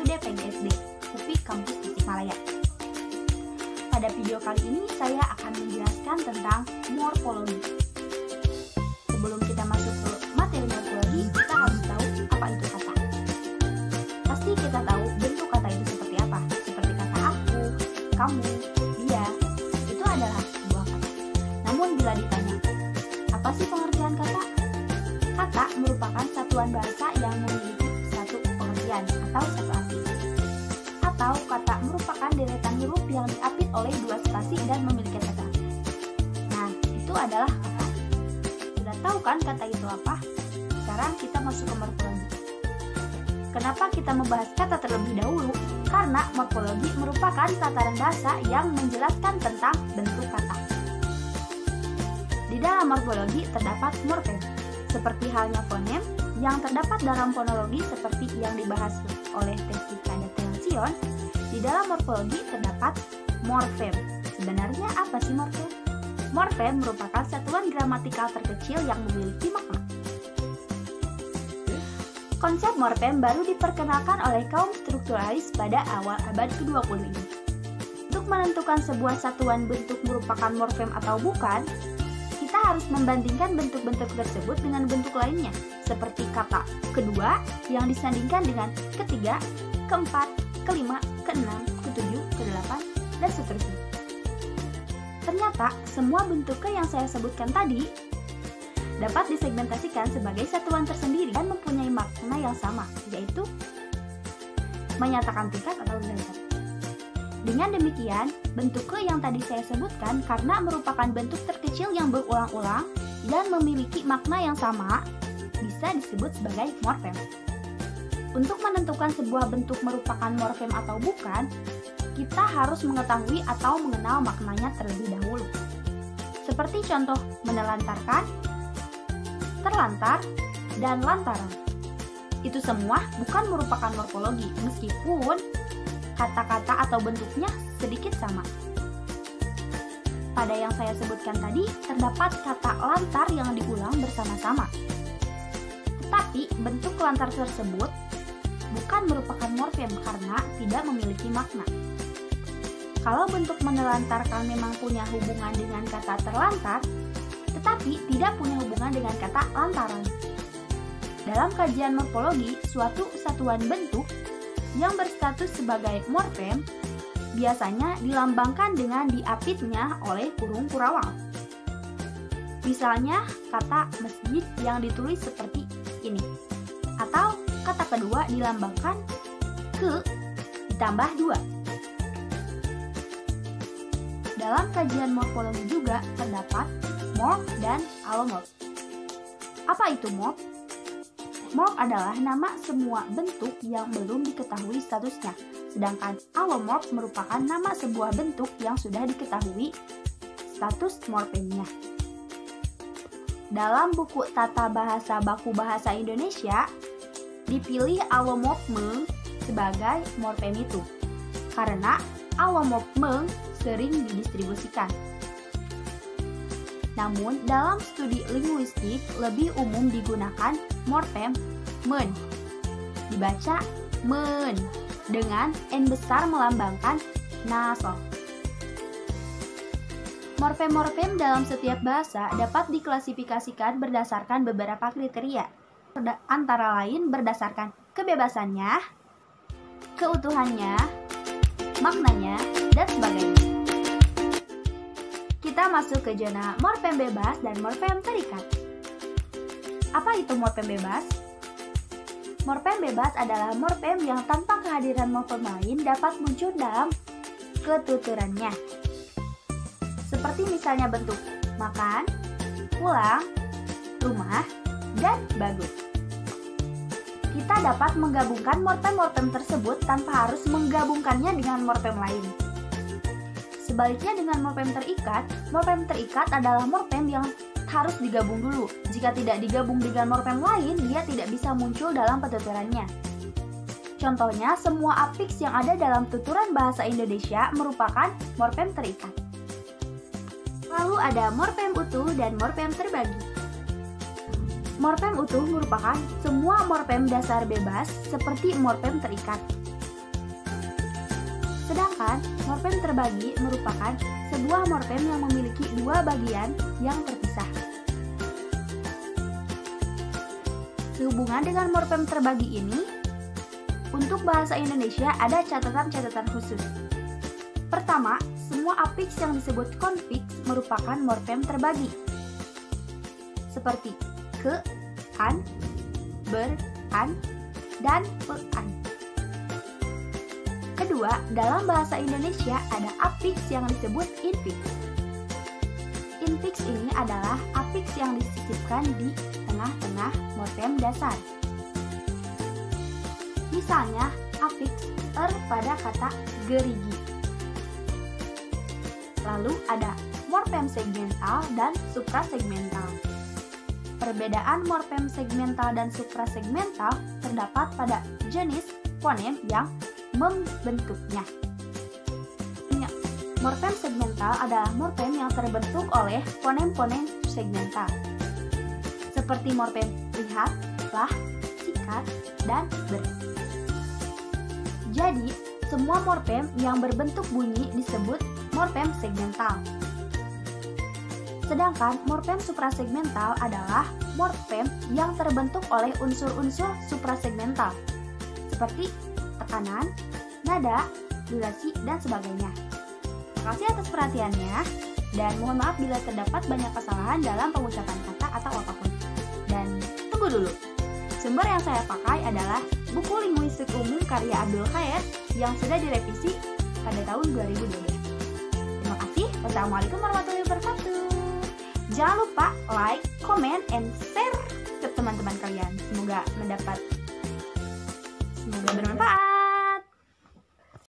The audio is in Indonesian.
PGSD, UPI Kampus Tasikmalaya. Pada video kali ini saya akan menjelaskan tentang morfologi. Sebelum kita masuk ke materi morfologi, kita harus tahu apa itu kata. Pasti kita tahu bentuk kata itu seperti apa, seperti kata aku, kamu, dia, itu adalah sebuah kata. Namun bila ditanya, apa sih pengertian kata? Kata merupakan satuan bahasa yang memiliki satu pengertian atau satu arti. Atau kata merupakan deretan huruf yang diapit oleh dua spasi dan memiliki kata. Nah, itu adalah kata. Sudah tahu kan kata itu apa? Sekarang kita masuk ke morfologi. Kenapa kita membahas kata terlebih dahulu? Karena morfologi merupakan tataran bahasa yang menjelaskan tentang bentuk kata. Di dalam morfologi terdapat morfem, seperti halnya fonem yang terdapat dalam fonologi seperti yang dibahas oleh Jessica Dattelsion. Di dalam morfologi terdapat morfem. Sebenarnya apa sih morfem? Morfem merupakan satuan gramatikal terkecil yang memiliki makna. Konsep morfem baru diperkenalkan oleh kaum strukturalis pada awal abad ke-20 ini. Untuk menentukan sebuah satuan bentuk merupakan morfem atau bukan, kita harus membandingkan bentuk-bentuk tersebut dengan bentuk lainnya, seperti kata kedua yang disandingkan dengan ketiga, keempat, kelima, keenam, ketujuh, kedelapan, dan seterusnya. Ternyata, semua bentuknya yang saya sebutkan tadi dapat disegmentasikan sebagai satuan tersendiri dan mempunyai makna yang sama, yaitu menyatakan tingkat atau derajat. Dengan demikian, bentuk ke yang tadi saya sebutkan karena merupakan bentuk terkecil yang berulang-ulang dan memiliki makna yang sama, bisa disebut sebagai morfem. Untuk menentukan sebuah bentuk merupakan morfem atau bukan, kita harus mengetahui atau mengenal maknanya terlebih dahulu. Seperti contoh menelantarkan, terlantar, dan lantaran. Itu semua bukan merupakan morfologi, meskipun kata-kata atau bentuknya sedikit sama. Pada yang saya sebutkan tadi, terdapat kata lantar yang diulang bersama-sama. Tetapi bentuk lantar tersebut bukan merupakan morfem karena tidak memiliki makna. Kalau bentuk menelantarkan memang punya hubungan dengan kata terlantar, tetapi tidak punya hubungan dengan kata lantaran. Dalam kajian morfologi, suatu satuan bentuk yang berstatus sebagai morfem biasanya dilambangkan dengan diapitnya oleh kurung kurawal. Misalnya kata masjid yang ditulis seperti ini, atau kata kedua dilambangkan ke ditambah 2. Dalam kajian morfologi juga terdapat morf dan allomorf. Apa itu morf? Morf adalah nama semua bentuk yang belum diketahui statusnya, sedangkan allomorf merupakan nama sebuah bentuk yang sudah diketahui status morfemnya. Dalam buku Tata Bahasa Baku Bahasa Indonesia, dipilih allomorfme sebagai morfem itu, karena allomorfme sering didistribusikan. Namun, dalam studi linguistik lebih umum digunakan morfem men, dibaca men, dengan N besar melambangkan nasal. Morfem-morfem dalam setiap bahasa dapat diklasifikasikan berdasarkan beberapa kriteria, antara lain berdasarkan kebebasannya, keutuhannya, maknanya, dan sebagainya. Kita masuk ke zona morfem bebas dan morfem terikat. Apa itu morfem bebas? Morfem bebas adalah morfem yang tanpa kehadiran morfem lain dapat muncul dalam ketuturannya. Seperti misalnya bentuk makan, pulang, rumah, dan bagus. Kita dapat menggabungkan morfem-morfem tersebut tanpa harus menggabungkannya dengan morfem lain. Sebaliknya dengan morfem terikat adalah morfem yang harus digabung dulu. Jika tidak digabung dengan morfem lain, dia tidak bisa muncul dalam penuturannya. Contohnya, semua afiks yang ada dalam tuturan bahasa Indonesia merupakan morfem terikat. Lalu ada morfem utuh dan morfem terbagi. Morfem utuh merupakan semua morfem dasar bebas seperti morfem terikat. Sedangkan morfem terbagi merupakan sebuah morfem yang memiliki dua bagian yang terpisah. Sehubungan dengan morfem terbagi ini, untuk bahasa Indonesia ada catatan-catatan khusus. Pertama, semua afiks yang disebut konfiks merupakan morfem terbagi, seperti ke, an, ber, an, dan pe-an. Kedua, dalam bahasa Indonesia ada afiks yang disebut infiks. Infiks ini adalah afiks yang disisipkan di tengah-tengah morfem dasar. Misalnya, afiks pada kata gerigi. Lalu ada morfem segmental dan suprasegmental. Perbedaan morfem segmental dan suprasegmental terdapat pada jenis fonem yang membentuknya. Ingat, morfem segmental adalah morfem yang terbentuk oleh fonem-fonem segmental, seperti morfem lihat, lah, sikat, dan ber. Jadi, semua morfem yang berbentuk bunyi disebut morfem segmental. Sedangkan morfem suprasegmental adalah morfem yang terbentuk oleh unsur-unsur suprasegmental, seperti tekanan, nada, durasi, dan sebagainya. Terima kasih atas perhatiannya, dan mohon maaf bila terdapat banyak kesalahan dalam pengucapan kata atau apapun. Dan tunggu dulu, sumber yang saya pakai adalah buku Linguistik Umum karya Abdul Khair yang sudah direvisi pada tahun 2012. Terima kasih. Wassalamualaikum warahmatullahi wabarakatuh. Jangan lupa like, comment, and share ke teman-teman kalian. Semoga bermanfaat.